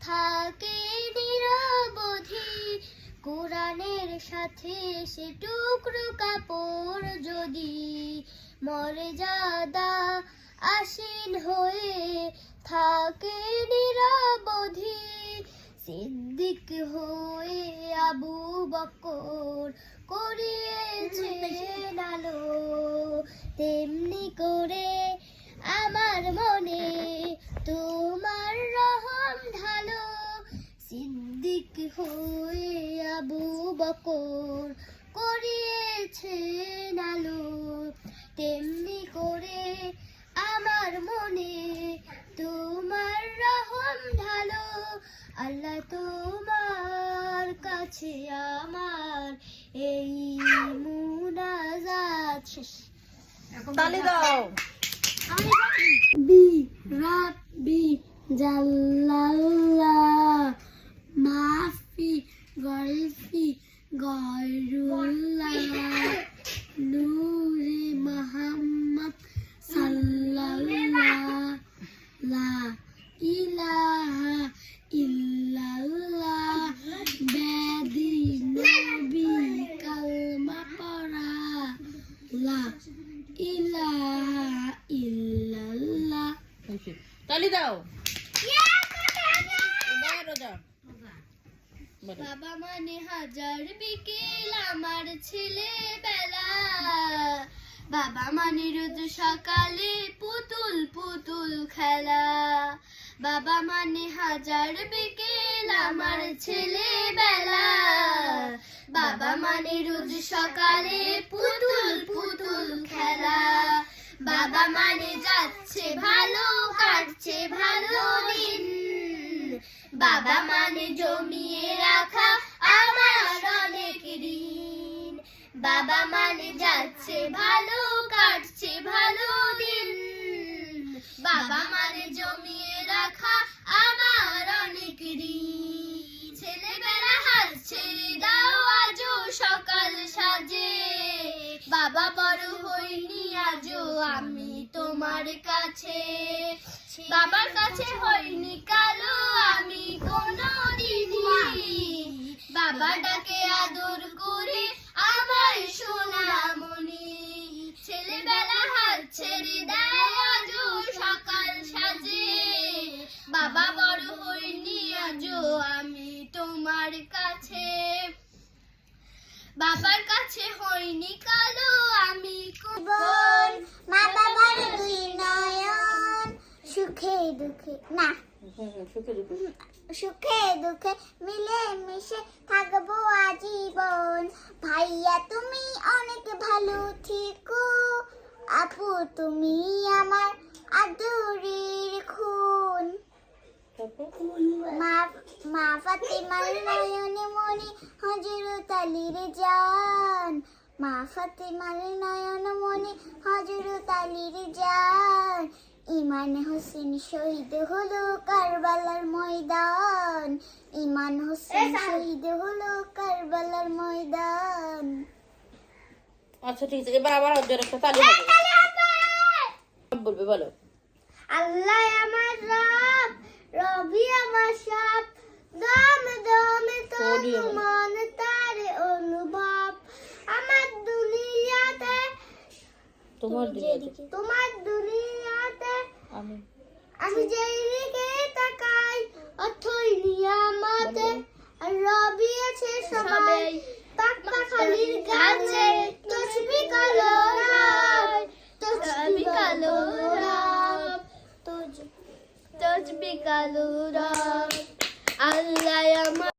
থাকে নিরবধি। কোরআনের সাথে সে টুকরো কাপড় যদি মর্যাদা আসীন হয়ে থাকে নিরবধি। সিদ্দিক হয়ে আবু বকর করিয়েছেন আলো, তেমনি করে আমার মনে তোমার রহম ঢালো। সিদ্দিক হয়ে আবু বকর করিয়েছেন আলো, তেমনি করে আমার মনে তোমার রহম ঢালো। আল্লাহ তোমার কাছে আমার এই মুনাজাত শেষ। তালি দাও। বি রাব্বি জাল্লাল্লাহ মাফি গলফি গয়রুল্লাহ নূরে মুহাম্মদ সাল্লাল্লাহ লা ইলাহা ইল্লাল্লাহ বেদি নবী কালমা পড়া লা ইলাহা ইল্লাল্লাহ। তালি দাও। বাবা মানে হাজার বিকেল আমার ছেলেবেলা, বাবা মানে রোজ সকালে পুতুল পুতুল খেলা। বাবা মানে হাজার বিকেল আমার ছেলেবেলা, বাবা মানে রোজ সকালে পুতুল পুতুল খেলা। বাবা মানে যাচ্ছে ভালো কাটছে ভালো দিন, বাবা মানে জমিয়ে রাখা আমার অনেক ঋণ। বাবা মানে যাচ্ছে ভালো কাটছে ভালো দিন, বাবা মানে জমিয়ে রাখা আমার অনেক ঋণ। ছেলেবেলা হাল ছেড়ে দাও আজও সকাল সাজে, বাবা বড় হইনি আজও আমি তোমার কাছে। বাবার কাছে হইনি কালো আমি কোনদিনই, বাবা ডাকে আদর করে আমায় সোনামণি। ছেলেবেলা হাল ছেড়ে দেয় আজও সকাল সাজে, বাবা বড় হইনি আজও আমি তোমার কাছে। বাবার কাছে হইনি কালো আমি বোন মা বাবার দুই নয়ন, সুখে দুঃখে না সুখে দুঃখে মিলে মিশে থাকবো আজীবন। ভাইয়া তুমি অনেক ভালো থেকো, আপু তুমি আমার আদরের খুন। মা ফাতেমার নয়নে মনে হযরত আলীর জান, মা ফাতেমার নয়ন মনে হযরত আলীর জান। ইমাম হোসেন শহীদ হলো কারবালার ময়দান, ইমাম হোসেন শহীদ হলো কারবালার ময়দান। আচ্ছা ঠিক আছে, এবার আবার অর্জন একটা তালি হবে। বলবে বলো। আল্লাহ আমার রব, রবি আমার সব, দমে দমে তন মন তার অনুভব। আমার দুনিয়াতে তোমার দুনিয়াতে আমি যেই দিকে তাকাই অথই নিয়ামতে। আর রবি আছে সবাই পাক পাখালির গাছে, তসবিহ কালো রব, তসবিহ কালো রব, তসবিহ কালো রব। আল্লাহ আমার